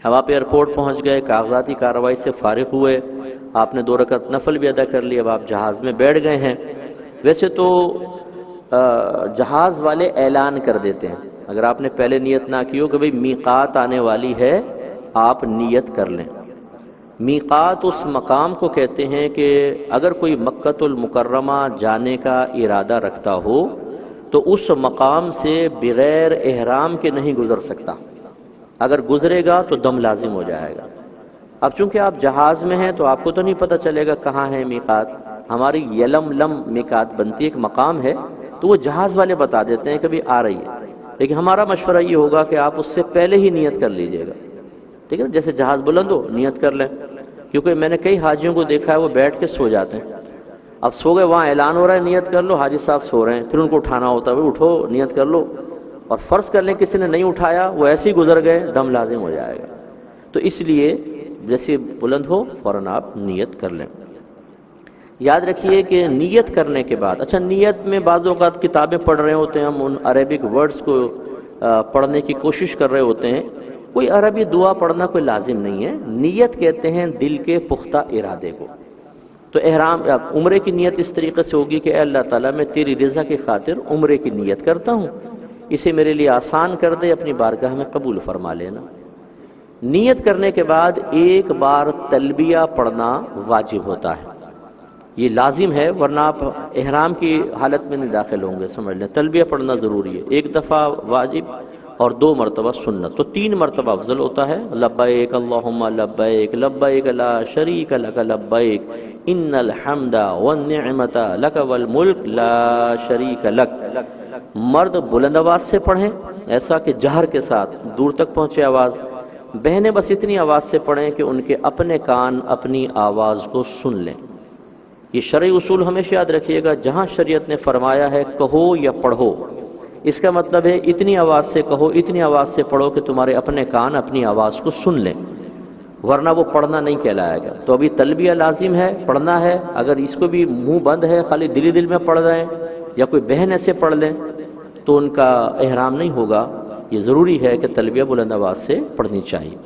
اب آپ ایئرپورٹ پہنچ گئے، کاغذاتی کارروائی سے فارغ ہوئے، آپ نے 2 رکعت نفل بھی ادا کر لی، اب آپ جہاز میں بیٹھ گئے ہیں۔ ویسے تو جہاز والے اعلان کر دیتے ہیں، اگر آپ نے پہلے نیت نہ کی ہو کہ بھئی میقات آنے والی ہے، آپ نیت کر لیں۔ میقات اس مقام کو کہتے ہیں کہ اگر کوئی مکۃ المکرمہ جانے کا ارادہ رکھتا ہو تو اس مقام سے بغیر احرام کے نہیں گزر سکتا، اگر گزرے گا تو دم لازم ہو جائے گا۔ اب چونکہ آپ جہاز میں ہیں تو آپ کو تو نہیں پتہ چلے گا کہاں ہے میقات، ہماری یلملم میقات بنتی ہے، ایک مقام ہے، تو وہ جہاز والے بتا دیتے ہیں کہ بھی آ رہی ہے، لیکن ہمارا مشورہ یہ ہوگا کہ آپ اس سے پہلے ہی نیت کر لیجئے گا، ٹھیک ہے نا؟ جیسے جہاز بلند ہو نیت کر لیں، کیونکہ میں نے کئی حاجیوں کو دیکھا ہے وہ بیٹھ کے سو جاتے ہیں۔ اب سو گئے، وہاں اعلان ہو رہا ہے نیت کر لو، حاجی صاحب سو رہے ہیں، پھر ان کو اٹھانا ہوتا ہے، بھئی اٹھو نیت کر لو، اور فرض کر لیں کسی نے نہیں اٹھایا، وہ ایسے ہی گزر گئے، دم لازم ہو جائے گا۔ تو اس لیے جیسے بلند ہو فوراً آپ نیت کر لیں۔ یاد رکھیے کہ نیت کرنے کے بعد، اچھا نیت میں بعض اوقات کتابیں پڑھ رہے ہوتے ہیں ہم، ان عربک ورڈز کو پڑھنے کی کوشش کر رہے ہوتے ہیں، کوئی عربی دعا پڑھنا کوئی لازم نہیں ہے۔ نیت کہتے ہیں دل کے پختہ ارادے کو۔ تو احرام عمرے کی نیت اس طریقے سے ہوگی کہ اے اللہ تعالیٰ میں تیری رضا کی خاطر عمرے کی نیت کرتا ہوں، اسے میرے لیے آسان کر دے، اپنی بارگاہ میں قبول فرما لینا۔ نیت کرنے کے بعد ایک بار تلبیہ پڑھنا واجب ہوتا ہے، یہ لازم ہے، ورنہ آپ احرام کی حالت میں نہیں داخل ہوں گے، سمجھ لیں تلبیہ پڑھنا ضروری ہے، 1 دفعہ واجب اور 2 مرتبہ سنت، تو 3 مرتبہ افضل ہوتا ہے۔ لبیک اللہم لبیک لبیک لا شریک لک لبیک ان الحمد والنعمت لک والملک لا شریک لک۔ مرد بلند آواز سے پڑھیں، ایسا کہ جہر کے ساتھ دور تک پہنچے آواز، بہنیں بس اتنی آواز سے پڑھیں کہ ان کے اپنے کان اپنی آواز کو سن لیں۔ یہ شرعی اصول ہمیشہ یاد رکھیے گا، جہاں شریعت نے فرمایا ہے کہو یا پڑھو، اس کا مطلب ہے اتنی آواز سے کہو، اتنی آواز سے پڑھو کہ تمہارے اپنے کان اپنی آواز کو سن لیں، ورنہ وہ پڑھنا نہیں کہلائے گا۔ تو ابھی تلبیہ لازم ہے، پڑھنا ہے، اگر اس کو بھی منہ بند ہے، خالی دلی دل میں پڑھ رہے ہیں یا کوئی بہن ایسے پڑھ لیں تو ان کا احرام نہیں ہوگا۔ یہ ضروری ہے کہ تلبیہ بلند آواز سے پڑھنی چاہیے۔